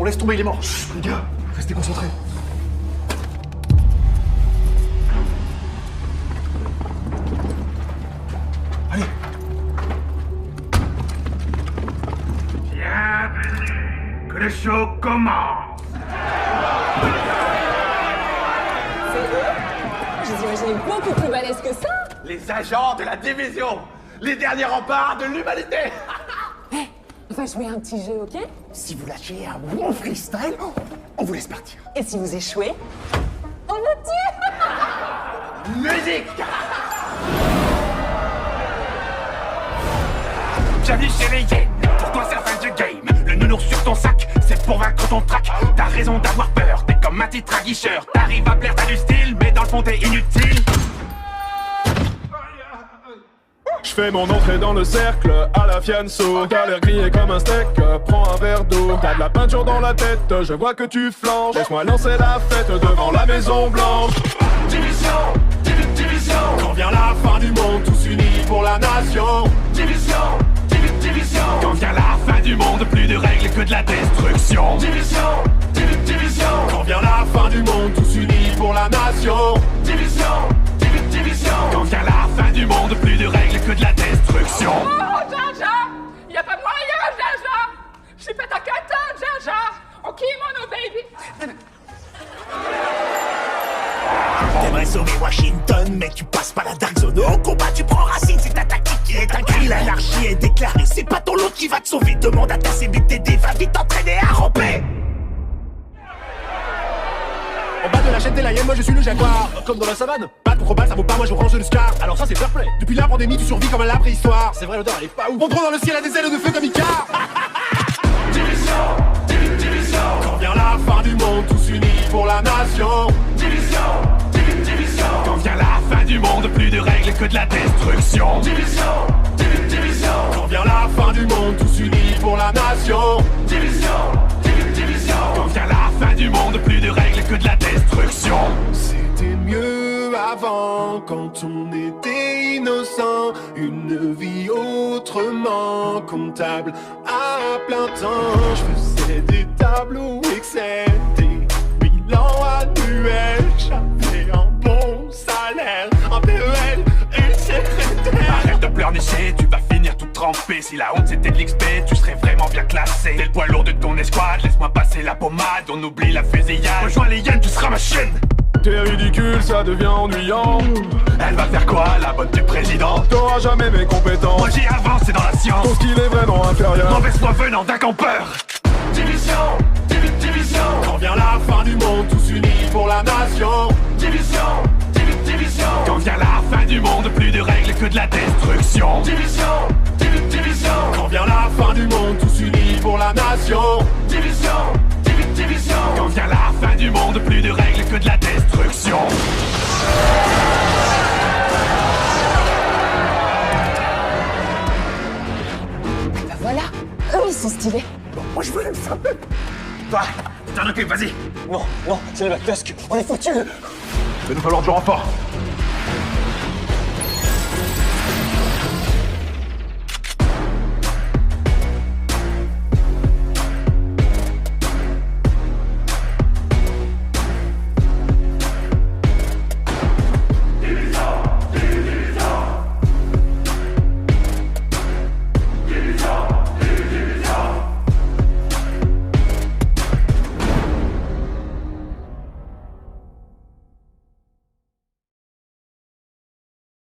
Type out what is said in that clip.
laisse tomber, il est mort. Chut, les gars, restez concentrés. Allez. Bienvenue, que le show commence. C'est eux? Je les imaginais beaucoup plus balèzes que ça. Les agents de la division, les derniers remparts de l'humanité. On va jouer un petit jeu, ok? Si vous lâchez un bon freestyle, on vous laisse partir. Et si vous échouez, on vous tue. Musique. Bienvenue chez les Yen. Pour toi c'est la fin du game. Le nounours sur ton sac, c'est pour vaincre ton track. T'as raison d'avoir peur, t'es comme un titre aguicheur. T'arrives à plaire, t'as du style, mais dans le fond t'es inutile. Je fais mon entrée dans le cercle, à la fianso. T'as l'air grillé comme un steak, prends un verre d'eau. T'as de la peinture dans la tête, je vois que tu flanches. Laisse-moi lancer la fête devant la Maison Blanche. Division, division. Quand vient la fin du monde, tous unis pour la nation. Division, division. Quand vient la fin du monde, plus de règles que de la destruction. Division, division. Quand vient la fin du monde, tous unis pour la nation. Division, division. Quand vient la fin du monde, plus de règles que de la destruction. Oh, Jaja! Y'a pas moyen, Jaja! J'suis pas ta cata, Jaja! Ok, mon baby! T'aimerais sauver Washington, mais tu passes pas la dark zone. Au combat, tu prends racine, c'est ta tactique qui est un cri. L'anarchie est déclarée, c'est pas ton lot qui va te sauver. Demande à ta CBTD, va vite t'entraîner à ramper. En bas de la chaîne des lions, moi je suis le jaguar. Comme dans la savane, pas contre balle, ça vaut pas, moi je range le scar. Alors ça c'est fair play. Depuis la pandémie, tu survis comme à la préhistoire. C'est vrai, l'odeur elle est pas ouf. On prend dans le ciel à des ailes de feu comme Icar. Division, division. Quand vient la fin du monde, tous unis pour la nation. Division, division. Quand vient la fin du monde, plus de règles que de la destruction. Division, division. Quand vient la fin du monde, tous unis pour la nation. Division, division. Quand vient la fin du monde, plus de règles que de la destruction. C'était mieux avant, quand on était innocent. Une vie autrement comptable à plein temps. Je faisais des tableaux Excel, des bilans annuels. J'avais un bon salaire, un PEL et CRT. Arrête de pleurnicher, tu vas finir tout trempé. Si la honte c'était de l'XP, tu serais vraiment bien classé. T'es le poids lourd de ton escouade, laisse-moi passer la pommade. On oublie la fusillade, rejoins les hyènes, tu seras ma chaîne. T'es ridicule, ça devient ennuyant. Elle va faire quoi, la bonne du président? T'auras jamais mes compétences. Moi j'y avance, c'est dans la science. Ton skill est vraiment inférieur. Mauvaise foi venant d'un campeur. Division, division. Quand vient la fin du monde, tous unis pour la nation. Division, division. Quand vient la fin du monde, plus de règles que de la destruction. Division, division. Quand vient la fin du monde, tous unis pour la nation. Division, division. Quand vient la fin du monde, plus de règles que de la destruction. Bah voilà, eux ils sont stylés. Moi je veux le frapper. Toi, t'en occupes, vas-y. Non, c'est le Black Tusk, on est foutus. Il va nous falloir du renfort.